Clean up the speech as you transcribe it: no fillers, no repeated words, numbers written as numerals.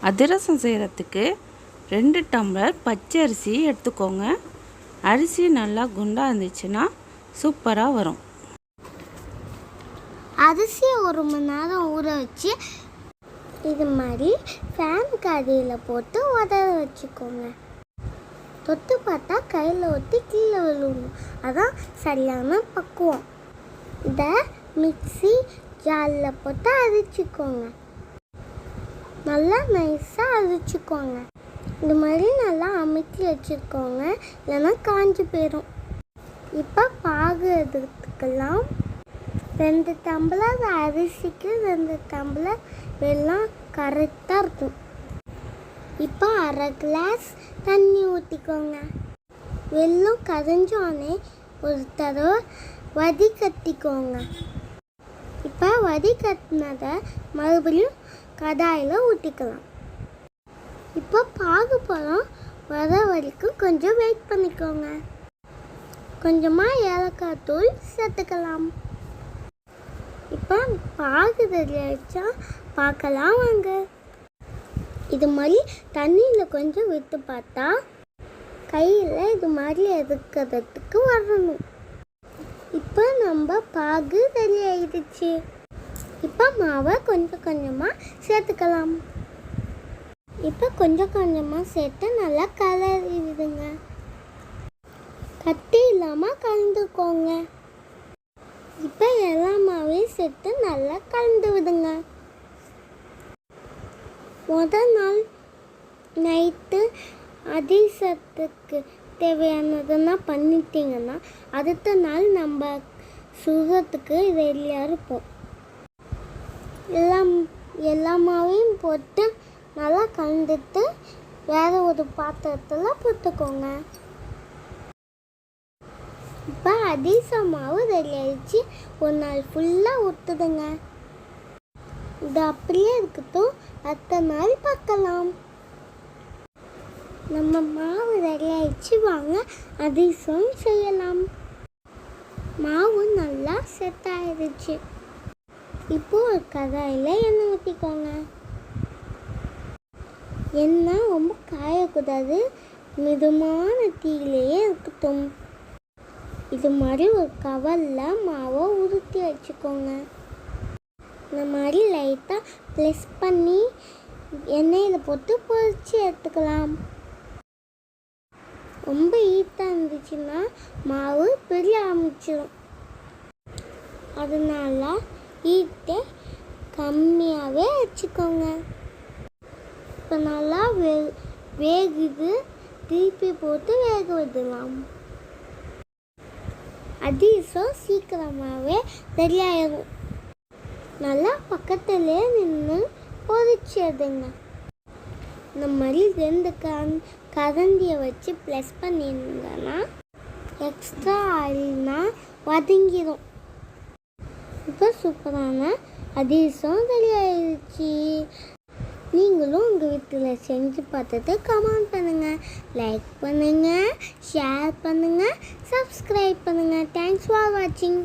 அதிரசம் செய்கிறதுக்கு 2 டம்ளர் பச்சை அரிசி எடுத்துக்கோங்க. அரிசி நல்லா குண்டாக இருந்துச்சுன்னா சூப்பராக வரும். அரிசியை 1 மணி நேரம் ஊற வச்சு இது மாதிரி ஃபேன் கடியில் போட்டு உதற வச்சுக்கோங்க. தொட்டு பார்த்தா கையில் ஒட்டி கீழே விழுணும். அதான் சரியான பக்குவம். இதை மிக்ஸி ஜாரில் போட்டு அரைச்சிக்கோங்க. நல்லா நைஸாக அரைச்சிக்கோங்க. இது மாதிரி நல்லா அமுக்கி வச்சுக்கோங்க, இல்லைன்னா காஞ்சி போயிடும். இப்போ பாகு எடுத்துக்கலாம். 2 டம்ளர் அரிசிக்கு 2 டம்ளர் வெல்லம் கரெக்டாக இருக்கும். இப்போ 1/2 கிளாஸ் தண்ணி ஊற்றிக்கோங்க. வெல்லம் கரைஞ்சோடனே ஒரு தடவை வடிகட்டிக்கோங்க. இப்போ வடிகட்டினதை மறுபடியும் கடாயில் ஊற்றிக்கலாம். இப்போ பாகுபழம் வர வரைக்கும் கொஞ்சம் வெயிட் பண்ணிக்கோங்க. கொஞ்சமாக ஏலக்காய் தூள் சேர்த்துக்கலாம். இப்போ பாகு ரெடி ஆகிடுச்சா பார்க்கலாம் வாங்க. இது மாதிரி தண்ணியில் கொஞ்சம் விட்டு பார்த்தா கையில் இது மாதிரி எடுக்கிறதுக்கு வரணும். இப்போ நம்ம பாகு ரெடி ஆகிடுச்சு. இப்போ மாவை கொஞ்சம் கொஞ்சமாக சேர்த்துக்கலாம். இப்போ கொஞ்சம் கொஞ்சமாக சேர்த்து நல்லா கலரி விடுங்க. கட்டி இல்லாமல் கலந்துக்கோங்க. இப்போ எல்லா மாவையும் சேர்த்து நல்லா கலந்து விடுங்க. முதல் நாள் நைட்டு அதிரசத்துக்கு தேவையானதெல்லாம் பண்ணிட்டீங்கன்னா அடுத்த நாள் நம்ம சுடுறதுக்கு ரெடியாக இருப்போம். எல்லா மாவையும் போட்டு நல்லா கலந்துட்டு வேறு ஒரு பாத்திரத்தில் போட்டுக்கோங்க. இப்போ அதிரசம் மாவு ரெடி ஆகிடுச்சு. ஒரு நாள் ஃபுல்லாக ஊற்றுதுங்க. இது அப்படியே இருக்கட்டும், அடுத்த நாள் பார்க்கலாம். நம்ம மாவு ரெடி ஆகிடுச்சு, வாங்க அதிரசம் செய்யலாம். மாவு நல்லா செட் ஆகிடுச்சு. இப்போ ஒரு கடாயில் எண்ணெய் ஊற்றிக்கோங்க. எண்ணெய் ரொம்ப காயக்கூடாது, மிதமான தீயிலேயே இருக்கட்டும். இது மாதிரி ஒரு கவரில் மாவை உருட்டி வச்சுக்கோங்க. இந்த மாதிரி லைட்டாக ப்ளஸ் பண்ணி எண்ணெயில் போட்டு பொரிச்சு எடுத்துக்கலாம். ரொம்ப ஹீட்டாக இருந்துச்சுன்னா மாவு பிரிய ஆரம்பிச்சிடும். அதனால ஹீட்டை கம்மியாகவே வச்சுக்கோங்க. இப்போ நல்லா வேகுது, திருப்பி போட்டு வேக விடலாம். அதிரசம் சீக்கிரமாகவே ரெடி ஆயிடும். நல்லா பக்கத்துலேயே நின்று பொரிச்சிடுங்க. இந்த மாதிரி 2 கரண்டியை வச்சு ப்ளஸ் பண்ணியிருந்தோன்னா எக்ஸ்ட்ரா ஆயில்னா வதங்கிடும். இப்போ சூப்பரான அதிரசம் ரெடி ஆயிடுச்சு. நீங்களும் உங்கள் வீட்டில் செஞ்சு பார்த்துட்டு கமெண்ட் பண்ணுங்கள், லைக் பண்ணுங்கள், ஷேர் பண்ணுங்கள், சப்ஸ்கிரைப் பண்ணுங்கள். தேங்க்ஸ் ஃபார் வாட்சிங்.